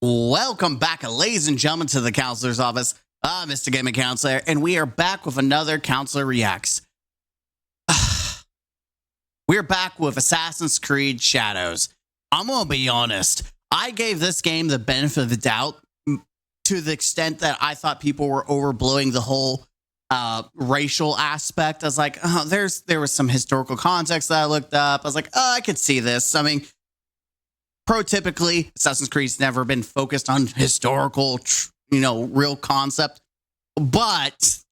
Welcome back, ladies and gentlemen, to the Counselor's Office. I'm Mr. Gaming Counselor, and we are back with another Counselor Reacts. We're back with Assassin's Creed Shadows. I'm going to be honest. I gave this game the benefit of the doubt to the extent that I thought people were overblowing the whole racial aspect. I was like, oh, there was some historical context that I looked up. I was like, oh, I could see this. I mean, protypically, Assassin's Creed's never been focused on historical, real concept. But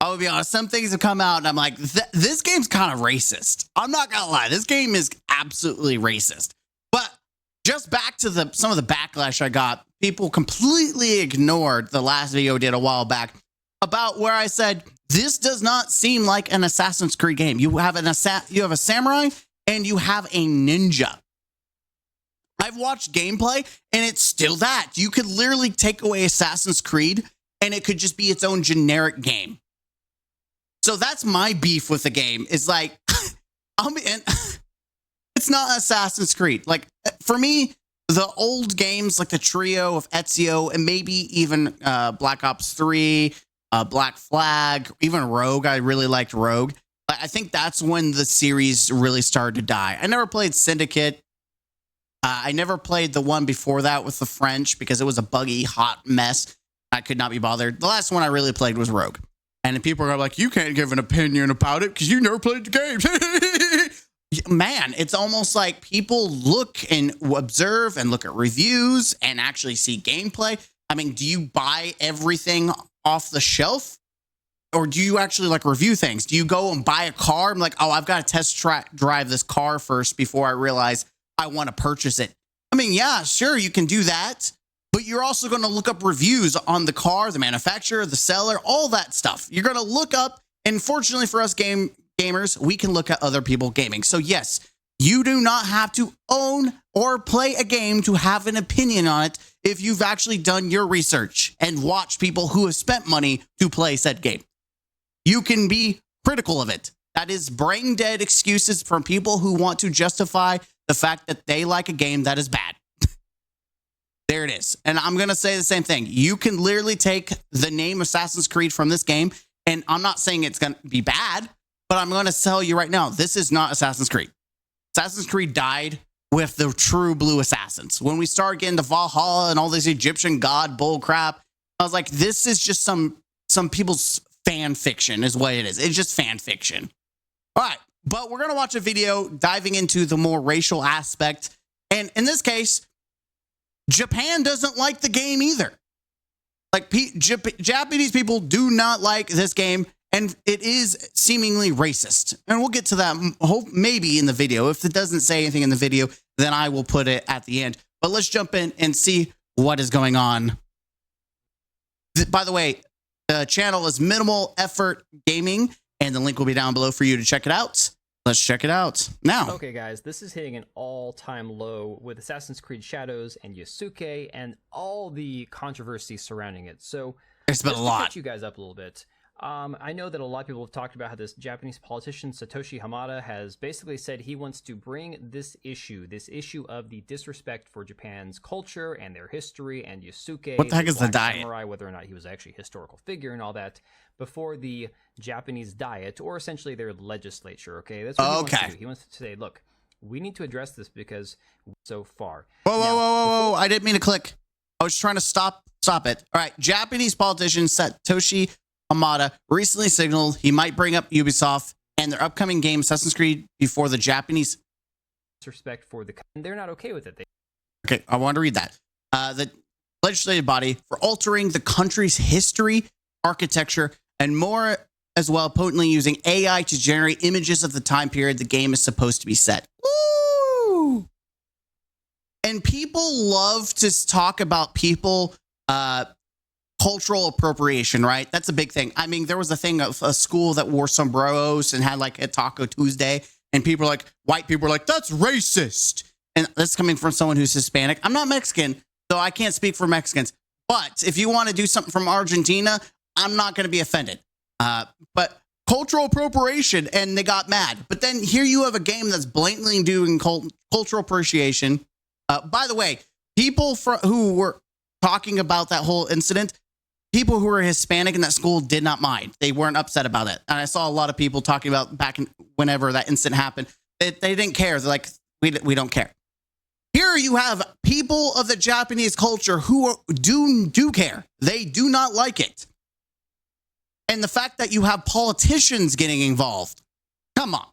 I would be honest, some things have come out and I'm like, this game's kind of racist. I'm not gonna lie, this game is absolutely racist. But just back to some of the backlash I got, people completely ignored the last video I did a while back about where I said, this does not seem like an Assassin's Creed game. You have a samurai and you have a ninja. I've watched gameplay and it's still that. You could literally take away Assassin's Creed and it could just be its own generic game. So that's my beef with the game, is like, it's not Assassin's Creed. Like, for me, the old games like the trio of Ezio and maybe even Black Ops 3, Black Flag, even Rogue. I really liked Rogue. I think that's when the series really started to die. I never played Syndicate. I never played the one before that with the French because it was a buggy, hot mess. I could not be bothered. The last one I really played was Rogue. And people are like, you can't give an opinion about it because you never played the games. Man, it's almost like people look and observe and look at reviews and actually see gameplay. I mean, do you buy everything off the shelf? Or do you actually like review things? Do you go and buy a car? I'm like, oh, I've got to test drive this car first before I realize I want to purchase it. I mean, yeah, sure, you can do that, but you're also going to look up reviews on the car, the manufacturer, the seller, all that stuff. You're going to look up, and fortunately for us gamers, we can look at other people gaming. So yes, you do not have to own or play a game to have an opinion on it if you've actually done your research and watched people who have spent money to play said game. You can be critical of it. That is brain dead excuses from people who want to justify the fact that they like a game that is bad. There it is. And I'm going to say the same thing. You can literally take the name Assassin's Creed from this game, and I'm not saying it's going to be bad, but I'm going to tell you right now, this is not Assassin's Creed. Assassin's Creed died with the true blue assassins. When we started getting to Valhalla and all this Egyptian god bull crap, I was like, this is just some people's fan fiction is what it is. It's just fan fiction. All right. But we're going to watch a video diving into the more racial aspect. And in this case, Japan doesn't like the game either. Like, Japanese people do not like this game, and it is seemingly racist. And we'll get to that maybe in the video. If it doesn't say anything in the video, then I will put it at the end. But let's jump in and see what is going on. By the way, the channel is Minimal Effort Gaming, and the link will be down below for you to check it out. Let's check it out now. Okay, guys, this is hitting an all-time low with Assassin's Creed Shadows and Yusuke and all the controversy surrounding it. So, there's been a lot. To catch you guys up a little bit. I know that a lot of people have talked about how this Japanese politician, Satoshi Hamada, has basically said he wants to bring this issue of the disrespect for Japan's culture and their history and Yusuke, what the heck is the diet? Samurai, whether or not he was actually a historical figure and all that, before the Japanese Diet, or essentially their legislature, okay? That's what he wants to do. He wants to say, look, we need to address this because so far. Whoa. I didn't mean to click. I was trying to stop it. All right. Japanese politician Satoshi Hamada recently signaled he might bring up Ubisoft and their upcoming game Assassin's Creed before the Japanese disrespect for the, and they're not okay with it. Okay, I want to read that. The legislative body for altering the country's history, architecture, and more, as well, potently using AI to generate images of the time period the game is supposed to be set. Woo! And people love to talk about people cultural appropriation, right? That's a big thing. I mean, there was a thing of a school that wore sombreros and had like a Taco Tuesday, and people are like, white people are like, that's racist. And that's coming from someone who's Hispanic. I'm not Mexican, so I can't speak for Mexicans. But if you want to do something from Argentina, I'm not going to be offended. But cultural appropriation, and they got mad. But then here you have a game that's blatantly doing cultural appreciation. By the way, people who were talking about that whole incident, people who were Hispanic in that school did not mind. They weren't upset about it. And I saw a lot of people talking about whenever that incident happened, they didn't care. They're like, we don't care. Here you have people of the Japanese culture who do care. They do not like it. And the fact that you have politicians getting involved, come on.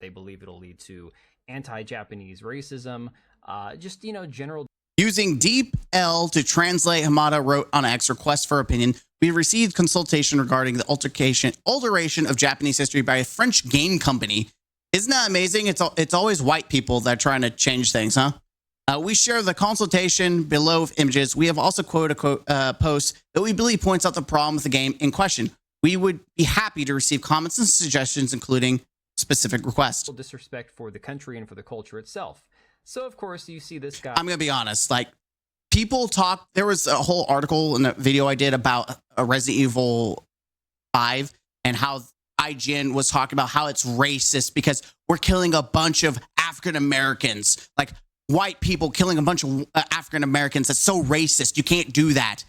They believe it'll lead to anti-Japanese racism, just, general. Using DeepL to translate, Hamada wrote on X, request for opinion. We received consultation regarding the alteration of Japanese history by a French game company. Isn't that amazing? It's always white people that are trying to change things, huh? We share the consultation below images. We have also quoted a post that we believe points out the problem with the game in question. We would be happy to receive comments and suggestions, including specific requests. Disrespect for the country and for the culture itself. So, of course, you see this guy. I'm going to be honest. Like, people talk. There was a whole article in a video I did about Resident Evil 5 and how IGN was talking about how it's racist because we're killing a bunch of African Americans. Like, white people killing a bunch of African Americans. That's so racist. You can't do that.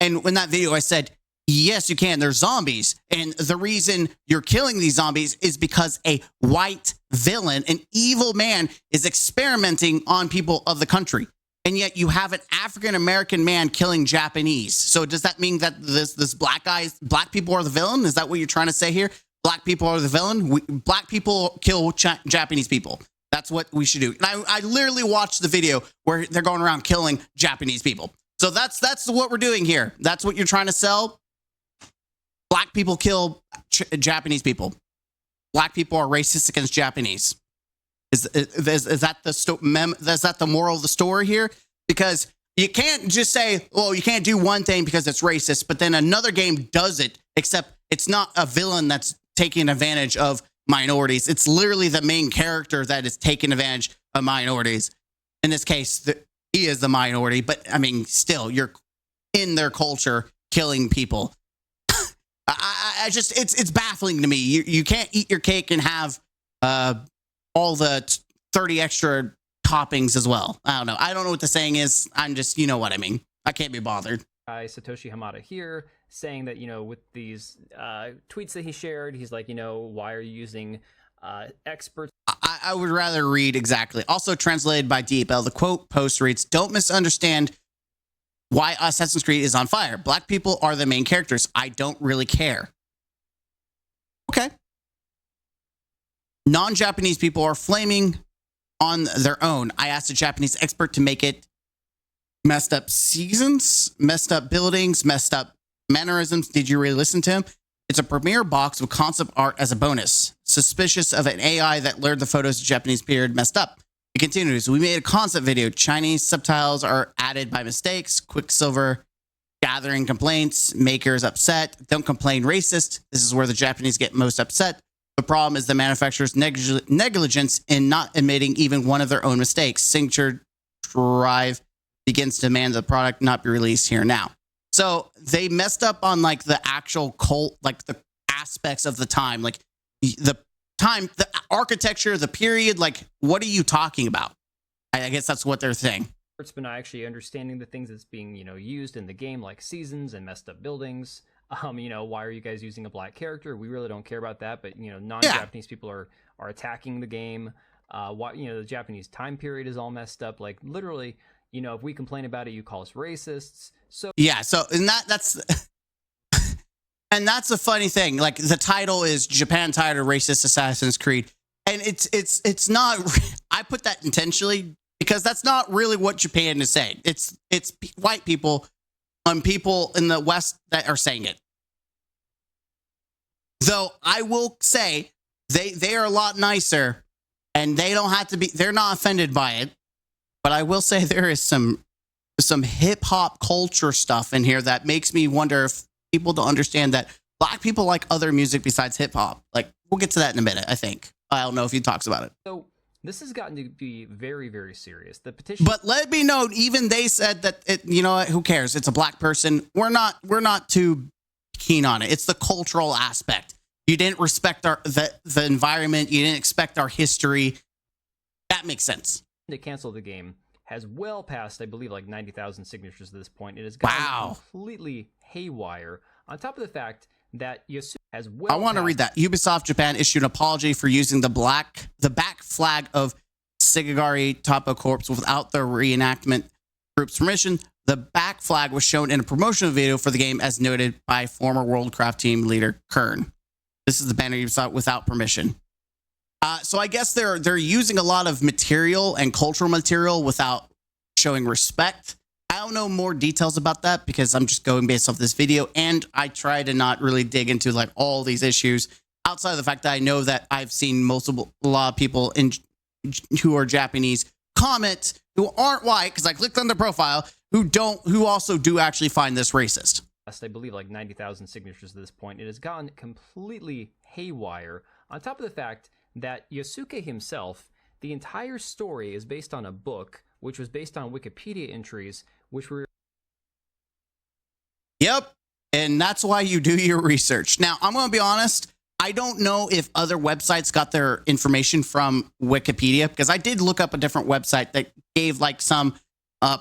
And in that video, I said, yes, you can. They're zombies. And the reason you're killing these zombies is because a white villain, an evil man, is experimenting on people of the country. And yet you have an African-American man killing Japanese. So does that mean that this black people are the villain? Is that what you're trying to say here? Black people are the villain? Black people kill Japanese people. That's what we should do. And I literally watched the video where they're going around killing Japanese people. So that's what we're doing here. That's what you're trying to sell. Black people kill Japanese people. Black people are racist against Japanese. Is that the moral of the story here? Because you can't just say, well, you can't do one thing because it's racist, but then another game does it, except it's not a villain that's taking advantage of minorities. It's literally the main character that is taking advantage of minorities. In this case, he is the minority, but I mean, still, you're in their culture killing people. I just, it's baffling to me. You can't eat your cake and have all the 30 extra toppings as well. I don't know. I don't know what the saying is. I'm just, you know what I mean. I can't be bothered. Satoshi Hamada here saying that, with these tweets that he shared, he's like, why are you using experts? I would rather read exactly. Also translated by DeepL, the quote post reads, don't misunderstand why Assassin's Creed is on fire. Black people are the main characters. I don't really care. Okay. Non-Japanese people are flaming on their own. I asked a Japanese expert to make it messed up seasons, messed up buildings, messed up mannerisms. Did you really listen to him? It's a premiere box with concept art as a bonus. Suspicious of an AI that lured the photos of Japanese period messed up. It continues. We made a concept video. Chinese subtitles are added by mistakes. Quicksilver gathering complaints. Makers upset. Don't complain racist. This is where the Japanese get most upset. The problem is the manufacturer's negligence in not admitting even one of their own mistakes. Signature Drive begins to demand the product not be released here now. So they messed up on like the actual cult, like the aspects of the time, like the time, the architecture, the period. Like, what are you talking about? I guess that's what they're saying. But not actually understanding the things that's being, used in the game, like seasons and messed up buildings. Why are you guys using a black character? We really don't care about that. But, non-Japanese people are attacking the game. Why, the Japanese time period is all messed up. Like, literally, if we complain about it, you call us racists. So yeah, so and that's and that's a funny thing. Like, the title is Japan Tired of Racist Assassin's Creed, and it's not. I put that intentionally because that's not really what Japan is saying. It's white people and people in the West that are saying it. Though I will say they are a lot nicer, and they don't have to be. They're not offended by it. But I will say there is some hip hop culture stuff in here that makes me wonder if people don't understand that black people like other music besides hip hop. Like, we'll get to that in a minute, I think. I don't know if he talks about it. So this has gotten to be very, very serious. The petition. But let me know, even they said that it, who cares? It's a black person. We're not too keen on it. It's the cultural aspect. You didn't respect the environment. You didn't expect our history. That makes sense. To cancel the game has well passed, I believe, like 90,000 signatures at this point. It has gone completely haywire. On top of the fact that Yasuke has well I want to read that. Ubisoft Japan issued an apology for using the back flag of Sigigari Tapo Corps without the reenactment group's permission. The back flag was shown in a promotional video for the game, as noted by former Worldcraft team leader Kern. This is the banner Ubisoft without permission. So I guess they're using a lot of material and cultural material without showing respect. I don't know more details about that because I'm just going based off this video, and I try to not really dig into like all these issues outside of the fact that I know that I've seen a lot of people who are Japanese comment who aren't white, because I clicked on their profile, who also do actually find this racist. I believe like 90,000 signatures at this point. It has gone completely haywire. On top of the fact that Yasuke himself, the entire story is based on a book, which was based on Wikipedia entries, which were... Yep, and that's why you do your research. Now, I'm going to be honest, I don't know if other websites got their information from Wikipedia, because I did look up a different website that gave like some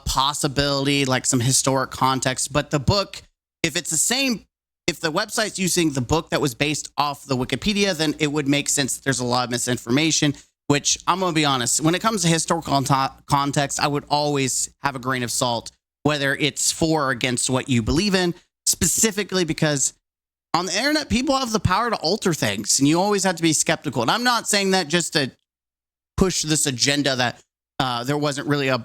possibility, like some historic context, but the book, if it's the same, if the website's using the book that was based off the Wikipedia, then it would make sense that there's a lot of misinformation, which I'm going to be honest, when it comes to historical context, I would always have a grain of salt, whether it's for or against what you believe in, specifically because on the internet, people have the power to alter things, and you always have to be skeptical. And I'm not saying that just to push this agenda that there wasn't really a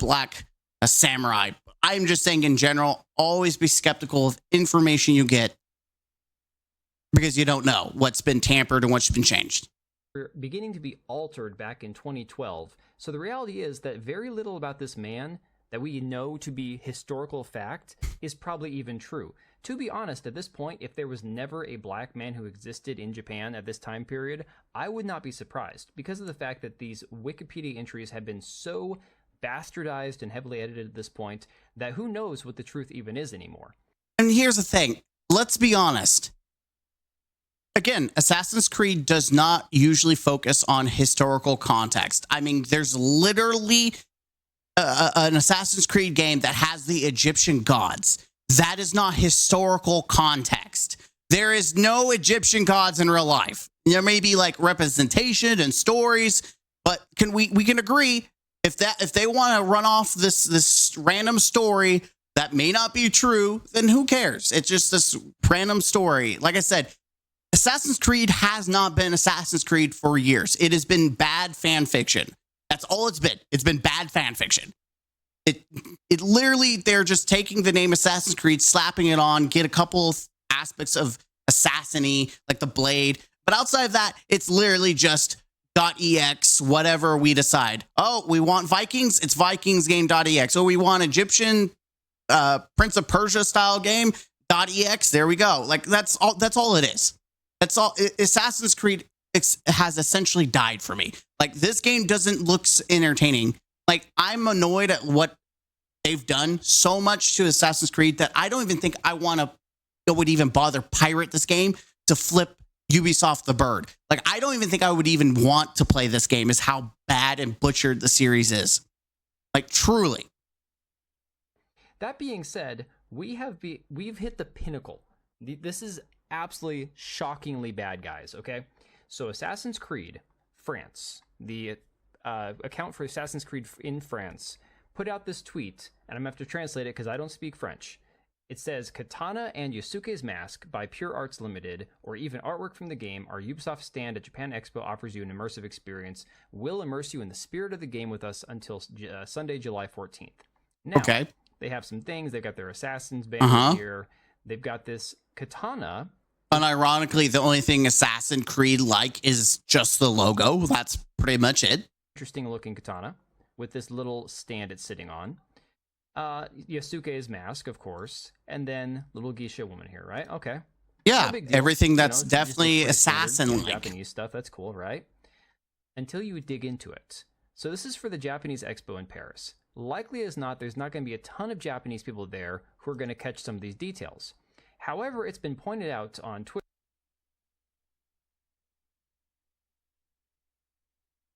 samurai. I'm just saying in general, always be skeptical of information you get, because you don't know what's been tampered and what's been changed. Beginning to be altered back in 2012. So the reality is that very little about this man that we know to be historical fact is probably even true. To be honest, at this point, if there was never a black man who existed in Japan at this time period, I would not be surprised, because of the fact that these Wikipedia entries have been so bastardized and heavily edited at this point that who knows what the truth even is anymore. And here's the thing. Let's be honest. Again, Assassin's Creed does not usually focus on historical context. I mean, there's literally an Assassin's Creed game that has the Egyptian gods. That is not historical context. There is no Egyptian gods in real life. There may be like representation and stories, but we can agree if they want to run off this random story that may not be true, then who cares? It's just this random story. Like I said, Assassin's Creed has not been Assassin's Creed for years. It has been bad fan fiction. That's all it's been. It's been bad fan fiction. It literally, they're just taking the name Assassin's Creed, slapping it on, get a couple of aspects of Assasin-y, like the blade. But outside of that, it's literally just .ex, whatever we decide. Oh, we want Vikings? It's Vikings game.ex. Oh, we want Egyptian Prince of Persia style game .ex. There we go. Like that's all it is. That's all. Assassin's Creed has essentially died for me. Like, this game doesn't look entertaining. Like, I'm annoyed at what they've done so much to Assassin's Creed that I don't even think I would even bother pirate this game to flip Ubisoft the bird. Like, I don't even think I would even want to play this game, is how bad and butchered the series is. Like, truly. That being said, we've hit the pinnacle. This is absolutely shockingly bad, guys, okay? So Assassin's Creed France, the account for Assassin's Creed in France, put out this tweet, and I'm going to have to translate it because I don't speak French. It says, Katana and Yasuke's Mask by Pure Arts Limited, or even artwork from the game, our Ubisoft stand at Japan Expo offers you an immersive experience. We'll immerse you in the spirit of the game with us until Sunday, July 14th. Now, okay. They have some things. They've got their Assassin's banner here. They've got this katana. Unironically, the only thing Assassin's Creed like is just the logo. That's pretty much it. Interesting looking katana with this little stand it's sitting on. Yasuke's mask, of course, and then little geisha woman here, right? Okay. Yeah, everything that's definitely assassin-like. Japanese stuff, that's cool, right? Until you dig into it. So this is for the Japanese Expo in Paris. Likely as not, there's not going to be a ton of Japanese people there who are going to catch some of these details. However, it's been pointed out on Twitter.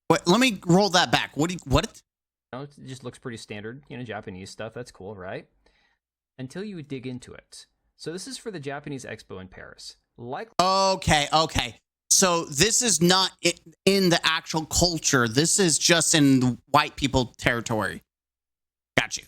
Wait, let me roll that back. What? It just looks pretty standard, Japanese stuff. That's cool, right? Until you dig into it. So this is for the Japanese Expo in Paris. Okay. So this is not in the actual culture. This is just in white people territory. Got you.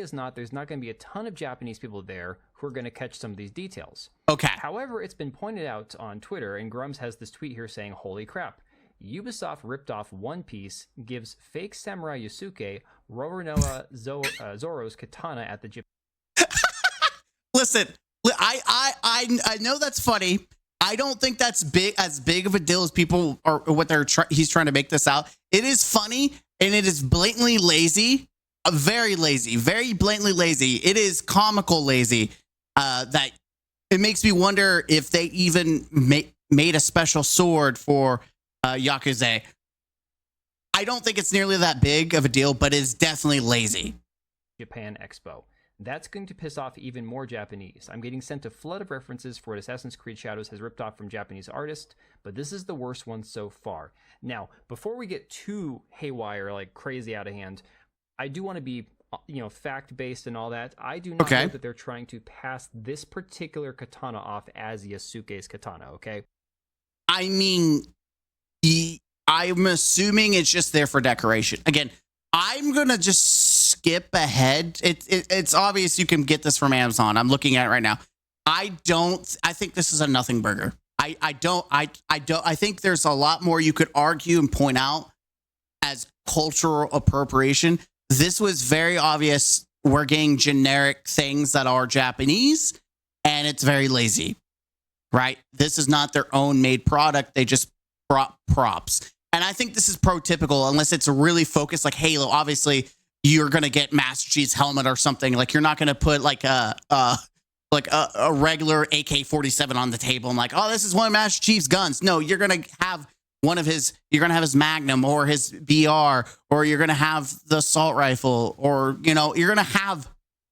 As not, there's not going to be a ton of Japanese people there who are going to catch some of these details. Okay. However, it's been pointed out on Twitter, and Grums has this tweet here saying, "Holy crap. Ubisoft ripped off One Piece, gives fake Samurai Yusuke Roronoa Zoro's katana at the Japan." Listen, I know that's funny. I don't think that's as big of a deal as people are what he's trying to make this out. It is funny and it is blatantly lazy, very lazy, very blatantly lazy. It is comical lazy. That it makes me wonder if they even made a special sword for Yakuza. I don't think it's nearly that big of a deal, but it's definitely lazy. Japan Expo. That's going to piss off even more Japanese. I'm getting sent a flood of references for what Assassin's Creed Shadows has ripped off from Japanese artists, but this is the worst one so far. Now, before we get too haywire, like crazy out of hand, I do want to be, fact-based and all that. I do not know that they're trying to pass this particular katana off as Yasuke's katana, okay? I mean, I'm assuming it's just there for decoration. Again, I'm going to just skip ahead. It's obvious you can get this from Amazon. I'm looking at it right now. I think this is a nothing burger. I think there's a lot more you could argue and point out as cultural appropriation. This was very obvious. We're getting generic things that are Japanese, and it's very lazy, right? This is not their own made product. They just brought props. And I think this is prototypical unless it's really focused like Halo. Obviously, you're going to get Master Chief's helmet or something. Like, you're not going to put like a regular AK-47 on the table and like, oh, this is one of Master Chief's guns. No, you're going to have you're going to have his Magnum or his BR, or you're going to have the assault rifle, or, you're going to have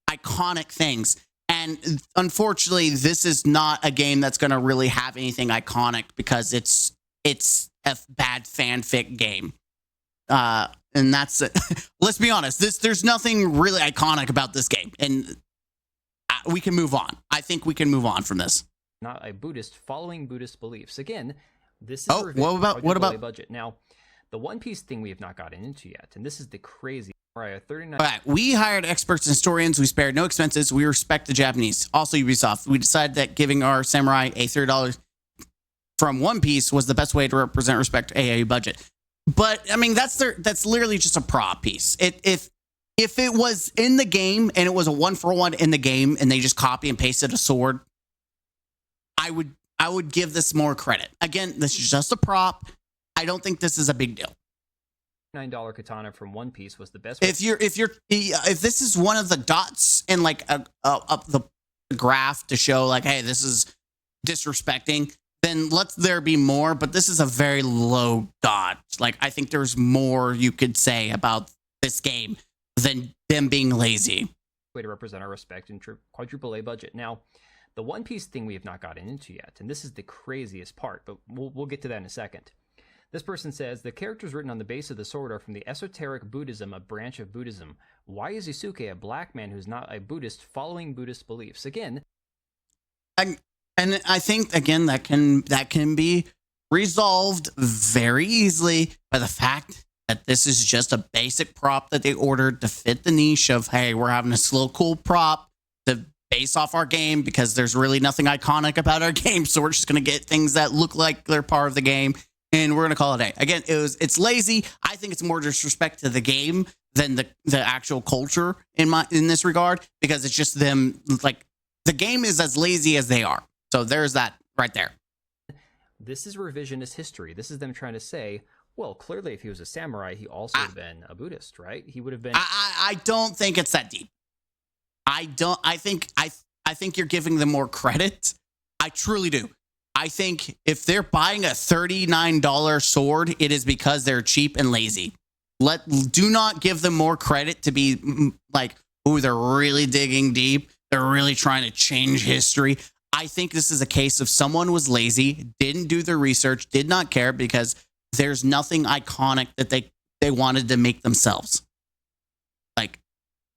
iconic things. And unfortunately, this is not a game that's going to really have anything iconic because it's a bad fanfic game. And that's it. Let's be honest. There's nothing really iconic about this game, and we can move on. I think we can move on from this. Not a Buddhist following Buddhist beliefs. Again, this is what about budget? Now, the One Piece thing we have not gotten into yet, and this is the crazy. Right, 39. All right, we hired experts and historians. We spared no expenses. We respect the Japanese. Also, Ubisoft. We decided that giving our samurai a $30 from One Piece was the best way to represent respect to AAU budget. But I mean, that's literally just a prop piece. If it was in the game and it was a 1-for-1 in the game and they just copy and pasted a sword, I would give this more credit. Again, this is just a prop. I don't think this is a big deal. $9 katana from One Piece was the best. If this is one of the dots in like up the graph to show like, hey, this is disrespecting, then let there be more. But this is a very low dot. Like, I think there's more you could say about this game than them being lazy. Way to represent our respect in quadruple A budget. Now, the One Piece thing we have not gotten into yet, and this is the craziest part, but we'll get to that in a second. This person says, the characters written on the base of the sword are from the esoteric Buddhism, a branch of Buddhism. Why is Yusuke a black man who's not a Buddhist following Buddhist beliefs? Again. And I think, again, that can be resolved very easily by the fact that this is just a basic prop that they ordered to fit the niche of, hey, we're having a slow, cool prop to base off our game because there's really nothing iconic about our game. So we're just going to get things that look like they're part of the game. And we're going to call it a day. Again, it's lazy. I think it's more disrespect to the game than the actual culture in this regard, because it's just them, like, the game is as lazy as they are. So there's that right there. This is revisionist history. This is them trying to say, well, clearly if he was a samurai, he also would have been a Buddhist, right? He would have been. I don't think it's that deep. I think you're giving them more credit. I truly do. I think if they're buying a $39 sword, it is because they're cheap and lazy. Do not give them more credit to be like, oh, they're really digging deep. They're really trying to change history. I think this is a case of someone was lazy, didn't do the research, did not care, because there's nothing iconic that they wanted to make themselves.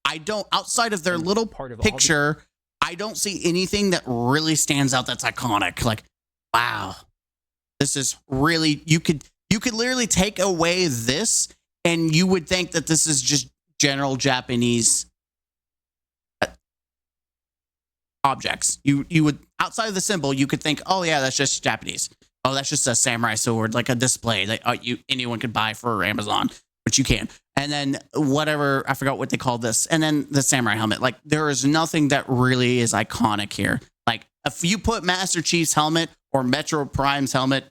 I don't, outside of their And little part of all the- picture, I don't see anything that really stands out that's iconic. Like, wow, this is really, you could literally take away this and you would think that this is just general Japanese objects. You would, outside of the symbol, you could think, oh yeah, that's just Japanese. Oh, that's just a samurai sword, like a display that anyone could buy for Amazon, which you can. And then whatever, I forgot what they called this. And then the samurai helmet. Like, there is nothing that really is iconic here. Like, if you put Master Chief's helmet or Metro Prime's helmet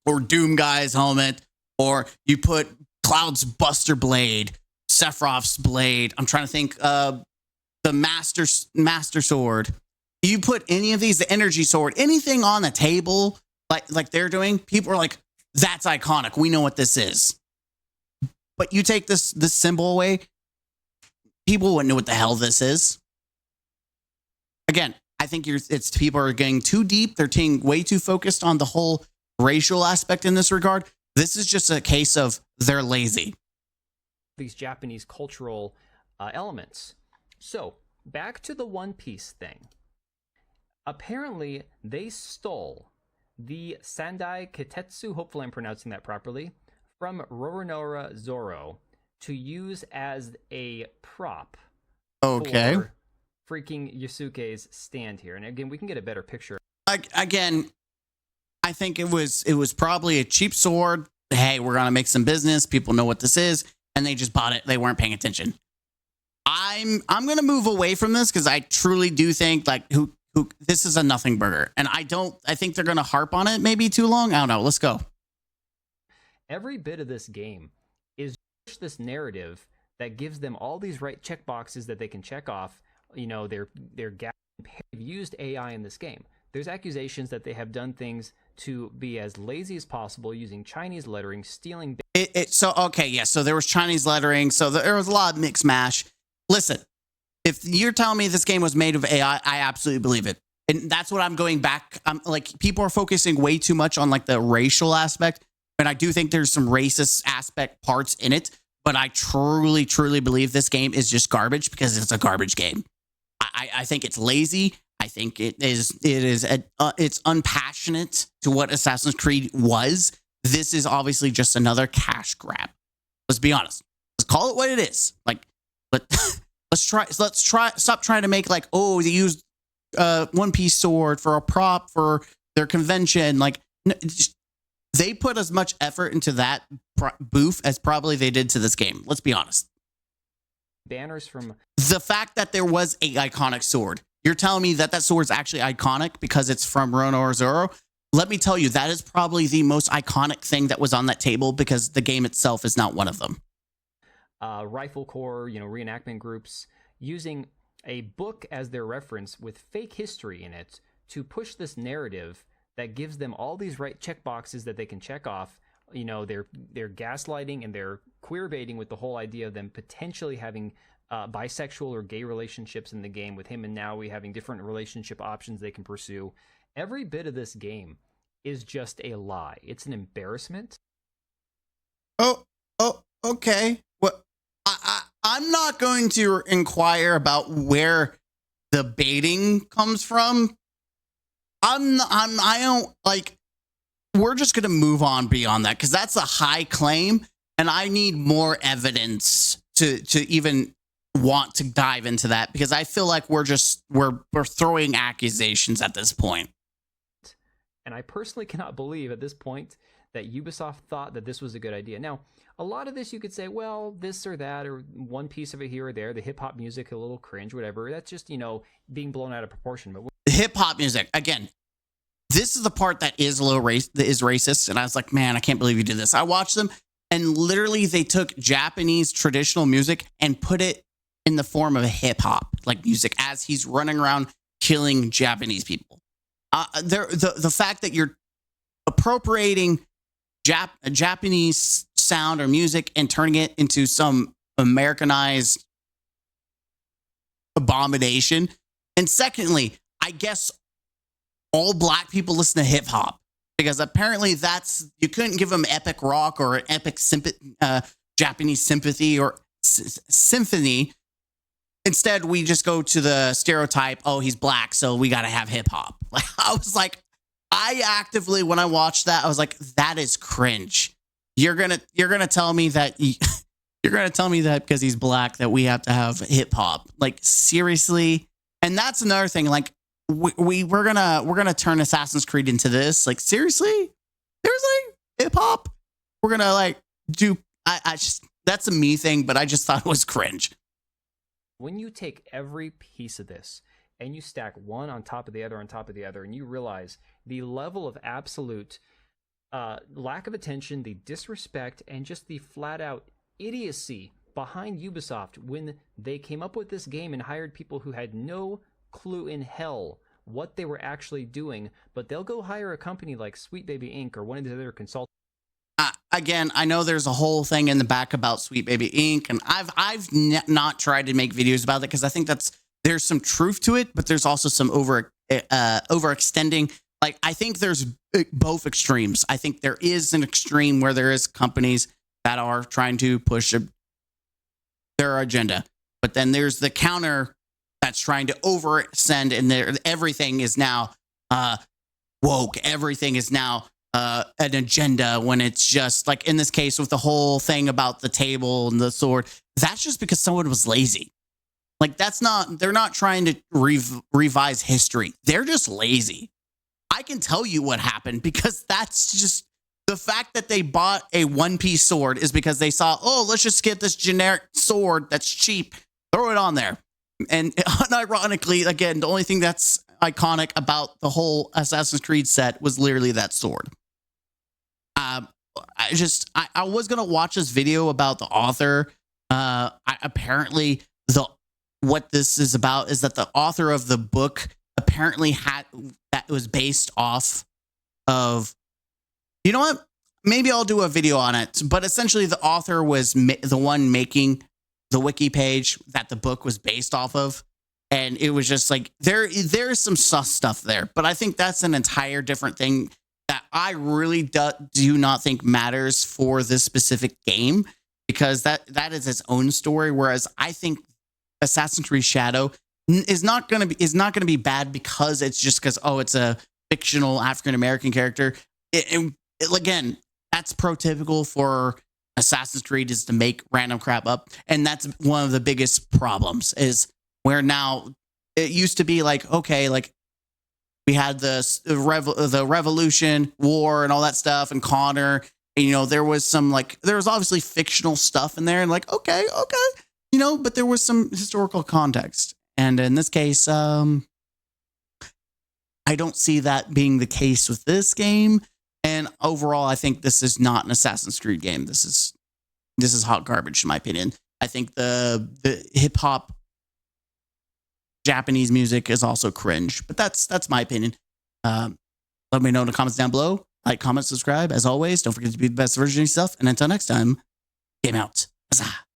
or Doom Guy's helmet, or you put Cloud's Buster Blade, Sephiroth's blade, I'm trying to think, the Master Sword. You put any of these, the Energy Sword, anything on the table, like they're doing, people are like, that's iconic. We know what this is. But you take this symbol away, people wouldn't know what the hell this is. Again, I think people are getting too deep. They're getting way too focused on the whole racial aspect in this regard. This is just a case of they're lazy. These Japanese cultural elements. So back to the One Piece thing. Apparently, they stole the Sandai Kitetsu, hopefully I'm pronouncing that properly, from Roronoa Zoro to use as a prop. Okay. For freaking Yasuke's stand here. And again, we can get a better picture. Again, I think it was probably a cheap sword. Hey, we're gonna make some business. People know what this is, and they just bought it. They weren't paying attention. I'm gonna move away from this because I truly do think like who this is a nothing burger, and I think they're gonna harp on it maybe too long. I don't know. Let's go. Every bit of this game is this narrative that gives them all these right checkboxes that they can check off. You know, they've used AI in this game. There's accusations that they have done things to be as lazy as possible using Chinese lettering, stealing. So there was Chinese lettering. So there was a lot of mix mash. Listen, if you're telling me this game was made of AI, I absolutely believe it. And that's what I'm going back. I'm like, people are focusing way too much on like the racial aspect. And I do think there's some racist aspect parts in it. But I truly, truly believe this game is just garbage because it's a garbage game. I think it's lazy. I think it's unpassionate to what Assassin's Creed was. This is obviously just another cash grab. Let's be honest. Let's call it what it is. Like, but let's stop trying to make like, oh, they used One Piece sword for a prop for their convention. Like, they put as much effort into that booth as probably they did to this game. Let's be honest. Banners from the fact that there was a iconic sword. You're telling me that sword's actually iconic because it's from Roronoa Zoro? Let me tell you, that is probably the most iconic thing that was on that table because the game itself is not one of them. Rifle Corps, reenactment groups using a book as their reference with fake history in it to push this narrative that gives them all these right checkboxes that they can check off. They're gaslighting and they're queer baiting with the whole idea of them potentially having bisexual or gay relationships in the game, with him and Naui having different relationship options they can pursue. Every bit of this game is just a lie. It's an embarrassment. Oh, okay. Well, I'm not going to inquire about where the baiting comes from. I don't like. We're just going to move on beyond that because that's a high claim, and I need more evidence to even want to dive into that because I feel like we're throwing accusations at this point. And I personally cannot believe at this point that Ubisoft thought that this was a good idea. Now, a lot of this you could say, well, this or that, or one piece of it here or there, the hip hop music, a little cringe, whatever. That's just, being blown out of proportion. But hip hop music, again, this is the part that is a little racist. And I was like, man, I can't believe you did this. I watched them and literally they took Japanese traditional music and put it in the form of hip hop, like music, as he's running around killing Japanese people. The fact that you're appropriating Japanese sound or music and turning it into some Americanized abomination. And secondly, I guess all black people listen to hip hop because apparently you couldn't give them epic rock or an epic Japanese sympathy or symphony instead we just go to the stereotype. Oh, he's black, so we got to have hip hop. Like I was like, I actively when I watched that, I was like, that is cringe. You're gonna tell me that you're gonna tell me that because he's black that we have to have hip hop. Like seriously. And that's another thing. Like we're gonna turn Assassin's Creed into this. Like seriously, hip hop. We're gonna like do. I just that's a me thing, but I just thought it was cringe. When you take every piece of this and you stack one on top of the other on top of the other, and you realize the level of absolute lack of attention, the disrespect, and just the flat out idiocy behind Ubisoft when they came up with this game and hired people who had no clue in hell what they were actually doing, but they'll go hire a company like Sweet Baby Inc. or one of the other consultants. Again, I know there's a whole thing in the back about Sweet Baby Inc. and I've not tried to make videos about it because I think there's some truth to it, but there's also some overextending. Like I think there's both extremes. I think there is an extreme where there is companies that are trying to push their agenda, but then there's the counter that's trying to overextend, and everything is now woke. Everything is now an agenda when it's just like in this case with the whole thing about the table and the sword. That's just because someone was lazy. Like they're not trying to revise history. They're just lazy. I can tell you what happened because that's just the fact that they bought a one-piece sword is because they saw, oh, let's just get this generic sword that's cheap, throw it on there. And unironically, again, the only thing that's iconic about the whole Assassin's Creed set was literally that sword. I was going to watch this video about the author. Apparently, what this is about is that the author of the book apparently that was based off of, you know what? Maybe I'll do a video on it. But essentially, the author was the one making the wiki page that the book was based off of. And it was just like, there's some sus stuff there. But I think that's an entire different thing that I really do not think matters for this specific game, because that is its own story. Whereas I think Assassin's Creed Shadow is not going to be bad because it's just because, oh, it's a fictional African-American character. Again, that's prototypical for Assassin's Creed, is to make random crap up. And that's one of the biggest problems, is where now it used to be like, okay, like we had the revolution, war, and all that stuff, and Connor, and, you know, there was obviously fictional stuff in there, and like, okay, you know, but there was some historical context. And in this case, I don't see that being the case with this game. And overall, I think this is not an Assassin's Creed game. This is hot garbage, in my opinion. I think the hip hop Japanese music is also cringe, but that's my opinion. Let me know in the comments down below. Like, comment, subscribe. As always, don't forget to be the best version of yourself. And until next time, game out. Huzzah.